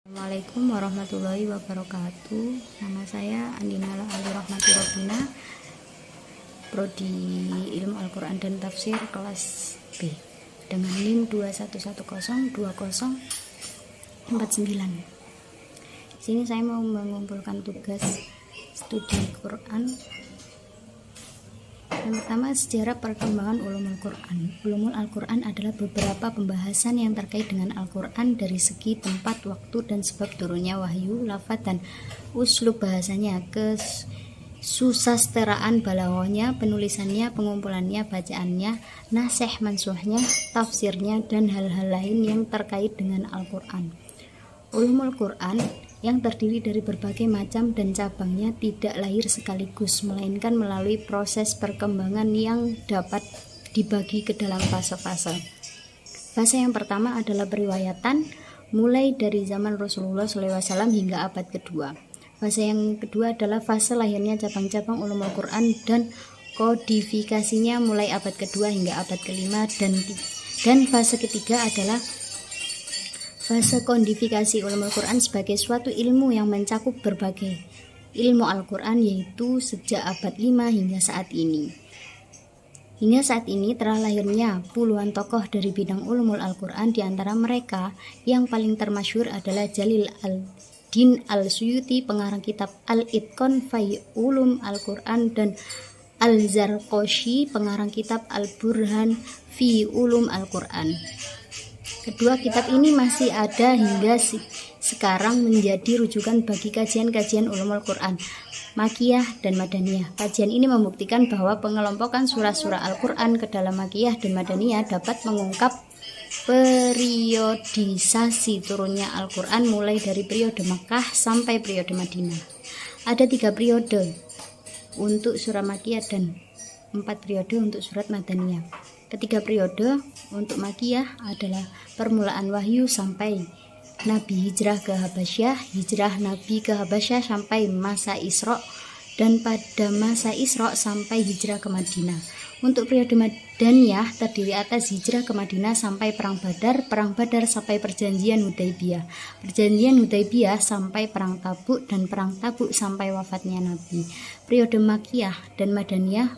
Assalamualaikum warahmatullahi wabarakatuh. Nama saya Andina Ali Rahmati Robina, Prodi Ilmu Al-Quran dan Tafsir kelas B dengan NIM 21102049. Sini saya mau mengumpulkan tugas studi Quran. Yang pertama, sejarah perkembangan ulumul Quran. Ulumul Al-Quran adalah beberapa pembahasan yang terkait dengan Al-Quran dari segi tempat, waktu, dan sebab turunnya wahyu, lafaz dan uslub bahasanya, kesusasteraan balaghahnya, penulisannya, pengumpulannya, bacaannya, nasih mansuhnya, tafsirnya, dan hal-hal lain yang terkait dengan Al-Quran. Ulumul Quran yang terdiri dari berbagai macam dan cabangnya tidak lahir sekaligus, melainkan melalui proses perkembangan yang dapat dibagi ke dalam fase-fase. Fase yang pertama adalah periwayatan, mulai dari zaman Rasulullah SAW hingga abad kedua. Fase yang kedua adalah fase lahirnya cabang-cabang ulumul Quran dan kodifikasinya mulai abad kedua hingga abad kelima, dan fase ketiga adalah fase kodifikasi ulumul Quran sebagai suatu ilmu yang mencakup berbagai ilmu Al-Quran, yaitu sejak abad 5 hingga saat ini. Hingga saat ini telah lahirnya puluhan tokoh dari bidang ulumul Al-Quran. Di antara mereka yang paling termasyhur adalah Jalil al-Din al-Suyuti, pengarang kitab Al-Itqan fi Ulum Al-Quran, dan Al-Zarqashi, pengarang kitab Al-Burhan fi Ulum Al-Quran. Kedua kitab ini masih ada hingga sekarang menjadi rujukan bagi kajian-kajian ulumul Quran, Makkiyah dan Madaniyah. Kajian ini membuktikan bahwa pengelompokan surah-surah Al-Quran ke dalam Makkiyah dan Madaniyah dapat mengungkap periodisasi turunnya Al-Quran mulai dari periode Makkah sampai periode Madinah. Ada 3 periode untuk surah Makkiyah dan 4 periode untuk surat Madaniyah. Ketiga periode untuk Makkiyah adalah permulaan wahyu sampai Nabi hijrah ke Habasyah, hijrah Nabi ke Habasyah sampai masa Isra, dan pada masa Isra sampai hijrah ke Madinah. Untuk periode Madaniyah terdiri atas hijrah ke Madinah sampai perang Badar sampai perjanjian Hudaibiyah, perjanjian Hudaibiyah sampai perang Tabuk, dan perang Tabuk sampai wafatnya Nabi. Periode Makkiyah dan Madaniyah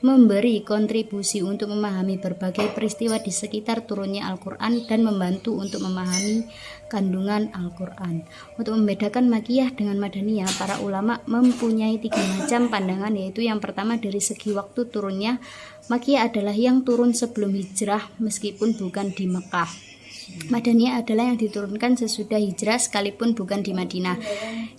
memberi kontribusi untuk memahami berbagai peristiwa di sekitar turunnya Al-Quran dan membantu untuk memahami kandungan Al-Quran. Untuk membedakan Makkiyah dengan Madaniyah, para ulama mempunyai 3 macam pandangan, yaitu yang pertama dari segi waktu turunnya. Makkiyah adalah yang turun sebelum hijrah meskipun bukan di Mekah. Madaniyah adalah yang diturunkan sesudah hijrah sekalipun bukan di Madinah.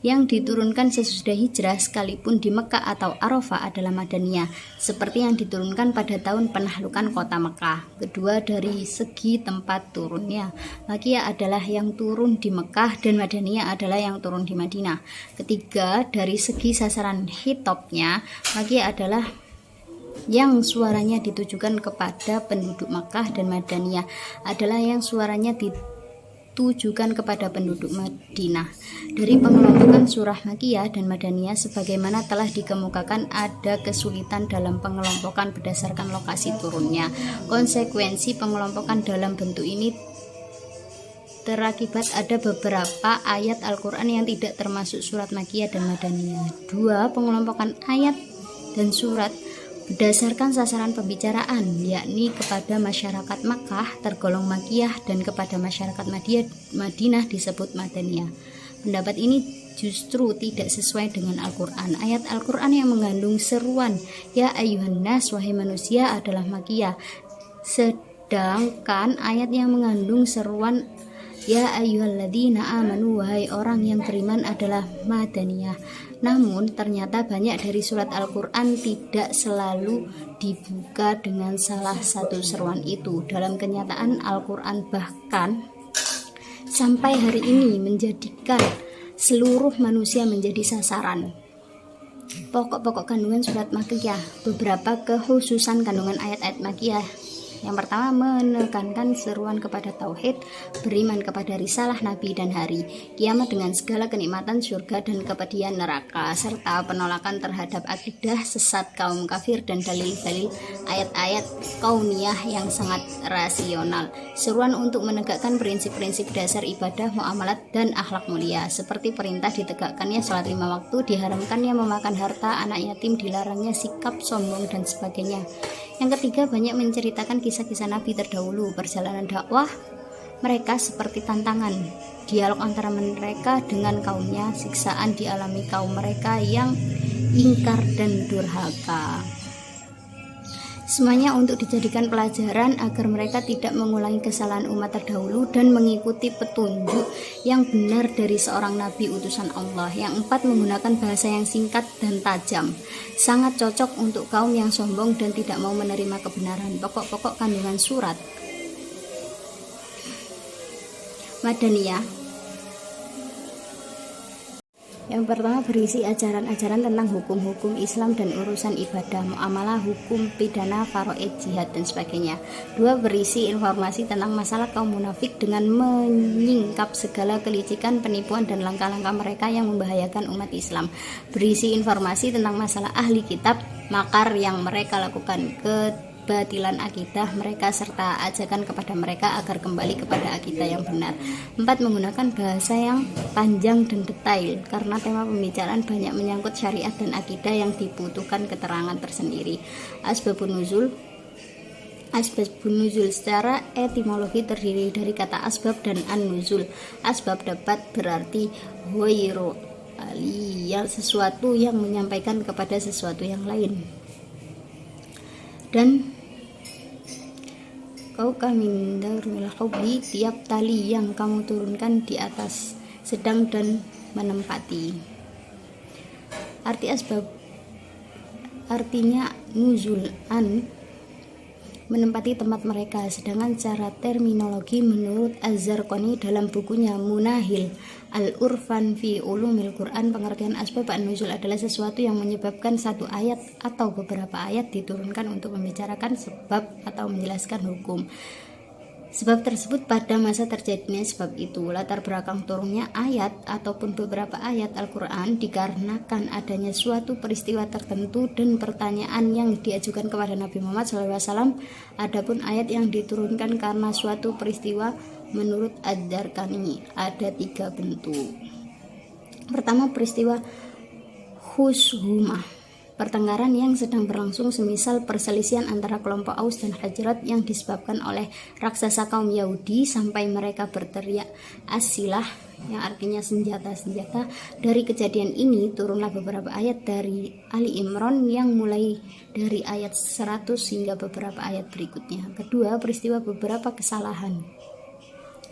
Yang diturunkan sesudah hijrah sekalipun di Mekah atau Arafah adalah Madaniyah, seperti yang diturunkan pada tahun penahlukan kota Mekah. Kedua, dari segi tempat turunnya, Makkiyah adalah yang turun di Mekah dan Madaniyah adalah yang turun di Madinah. Ketiga, dari segi sasaran hitopnya, Makkiyah adalah yang suaranya ditujukan kepada penduduk Makkah, dan Madaniyah adalah yang suaranya ditujukan kepada penduduk Madinah. Dari pengelompokan surah Makkiyah dan Madaniyah sebagaimana telah dikemukakan, ada kesulitan dalam pengelompokan berdasarkan lokasi turunnya. Konsekuensi pengelompokan dalam bentuk ini terakibat ada beberapa ayat Al-Quran yang tidak termasuk surat Makkiyah dan Madaniyah. 2. Pengelompokan ayat dan surat berdasarkan sasaran pembicaraan, yakni kepada masyarakat Makkah tergolong Makkiyah dan kepada masyarakat Madinah disebut Madaniyah. Pendapat ini justru tidak sesuai dengan Al-Quran. Ayat Al-Quran yang mengandung seruan ya ayyuhan nas, wahai manusia, adalah Makkiyah, sedangkan ayat yang mengandung seruan ya ayyuhalladzina amanu, wahai orang yang beriman, adalah Madaniyah. Namun ternyata banyak dari surat Al-Quran tidak selalu dibuka dengan salah satu seruan itu. Dalam kenyataan, Al-Quran bahkan sampai hari ini menjadikan seluruh manusia menjadi sasaran. Pokok-pokok kandungan surat Makkiyah. Beberapa kekhususan kandungan ayat-ayat Makkiyah Yang pertama, menekankan seruan kepada tauhid, beriman kepada risalah nabi dan hari kiamat dengan segala kenikmatan surga dan kepedihan neraka, serta penolakan terhadap akidah sesat kaum kafir dan dalil-dalil ayat-ayat kauniyah yang sangat rasional. Seruan untuk menegakkan prinsip-prinsip dasar ibadah, muamalat, dan akhlak mulia, seperti perintah ditegakkannya sholat 5 waktu, diharamkannya memakan harta anak yatim, dilarangnya sikap sombong, dan sebagainya. Yang ketiga, banyak menceritakan kisah-kisah nabi terdahulu, perjalanan dakwah mereka seperti tantangan, dialog antara mereka dengan kaumnya, siksaan dialami kaum mereka yang ingkar dan durhaka. Semuanya untuk dijadikan pelajaran agar mereka tidak mengulangi kesalahan umat terdahulu dan mengikuti petunjuk yang benar dari seorang nabi utusan Allah. Yang 4, menggunakan bahasa yang singkat dan tajam, sangat cocok untuk kaum yang sombong dan tidak mau menerima kebenaran. Pokok-pokok kandungan surat Madaniyah. Yang pertama, berisi ajaran-ajaran tentang hukum-hukum Islam dan urusan ibadah, muamalah, hukum pidana, faraid, jihad, dan sebagainya. 2, berisi informasi tentang masalah kaum munafik dengan menyingkap segala kelicikan, penipuan, dan langkah-langkah mereka yang membahayakan umat Islam. Berisi informasi tentang masalah ahli kitab, makar yang mereka lakukan, kebatilan akidah mereka, serta ajakan kepada mereka agar kembali kepada akidah yang benar. 4, menggunakan bahasa yang panjang dan detail karena tema pembicaraan banyak menyangkut syariat dan akidah yang dibutuhkan keterangan tersendiri. Asbabun nuzul secara etimologi terdiri dari kata asbab dan an-nuzul. Asbab dapat berarti ghairu yang sesuatu yang menyampaikan kepada sesuatu yang lain, dan kau kami darul hubli, tiap tali yang kamu turunkan di atas, sedang dan menempati. Arti asbab artinya nuzul, menempati tempat mereka, sedangkan secara terminologi menurut Az-Zarqani dalam bukunya Munahil Al-Urfan fi Ulumil Quran, pengertian asbab an-nuzul adalah sesuatu yang menyebabkan satu ayat atau beberapa ayat diturunkan untuk membicarakan sebab atau menjelaskan hukum sebab tersebut pada masa terjadinya sebab itu. Latar belakang turunnya ayat ataupun beberapa ayat Al-Quran dikarenakan adanya suatu peristiwa tertentu dan pertanyaan yang diajukan kepada Nabi Muhammad SAW. Adapun ayat yang diturunkan karena suatu peristiwa menurut Az-Zarqani ada 3 bentuk. Pertama, peristiwa khushumah, pertengkaran yang sedang berlangsung, semisal perselisihan antara kelompok Aus dan Khazraj yang disebabkan oleh raksasa kaum Yahudi sampai mereka berteriak as-silah, yang artinya senjata-senjata. Dari kejadian ini turunlah beberapa ayat dari Ali Imran yang mulai dari ayat 100 hingga beberapa ayat berikutnya. Kedua, peristiwa beberapa kesalahan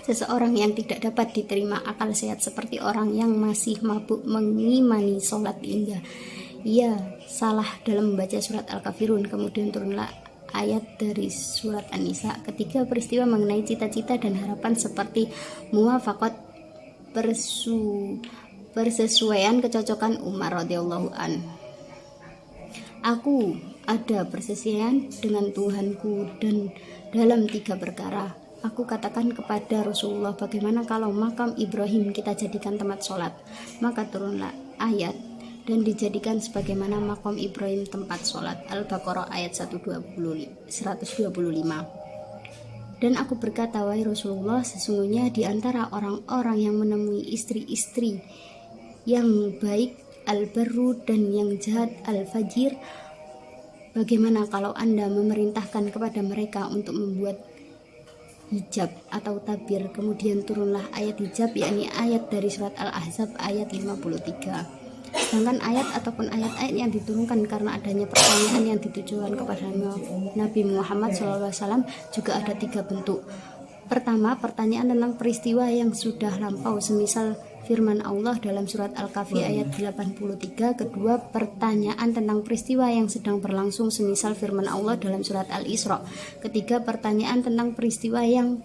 seseorang yang tidak dapat diterima akal sehat, seperti orang yang masih mabuk mengimani sholat hingga ia salah dalam membaca surat Al-Kafirun. Kemudian turunlah ayat dari surat An-Nisa. Ketiga, peristiwa mengenai cita-cita dan harapan seperti muwafaqat, persesuaian kecocokan Umar radhiyallahu an. Aku ada persesuaian dengan Tuhanku dan dalam 3 perkara. Aku katakan kepada Rasulullah, bagaimana kalau makam Ibrahim kita jadikan tempat sholat? Maka turunlah ayat dan dijadikan sebagaimana makom Ibrahim tempat sholat. Al-Baqarah ayat 125. Dan aku berkata, wahai Rasulullah, sesungguhnya di antara orang-orang yang menemui istri-istri yang baik al-barru dan yang jahat al-fajir, bagaimana kalau Anda memerintahkan kepada mereka untuk membuat hijab atau tabir? Kemudian turunlah ayat hijab, yakni ayat dari surat Al-Ahzab ayat 53. Sedangkan ayat ataupun ayat-ayat yang diturunkan karena adanya pertanyaan yang ditujukan kepada Nabi Muhammad SAW juga ada 3 bentuk. Pertama, pertanyaan tentang peristiwa yang sudah lampau, semisal firman Allah dalam surat Al-Kahfi ayat 83. Kedua, pertanyaan tentang peristiwa yang sedang berlangsung, semisal firman Allah dalam surat Al-Isra. Ketiga, pertanyaan tentang peristiwa yang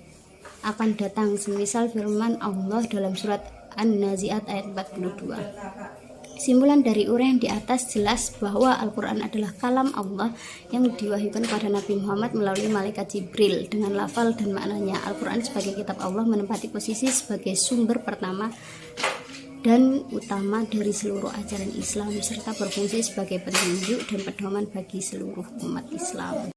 akan datang, semisal firman Allah dalam surat An-Nazi'at ayat 42. Simpulan dari uraian di atas jelas bahwa Al-Quran adalah kalam Allah yang diwahyukan kepada Nabi Muhammad melalui malaikat Jibril. Dengan lafal dan maknanya, Al-Quran sebagai kitab Allah menempati posisi sebagai sumber pertama dan utama dari seluruh ajaran Islam, serta berfungsi sebagai petunjuk dan pedoman bagi seluruh umat Islam.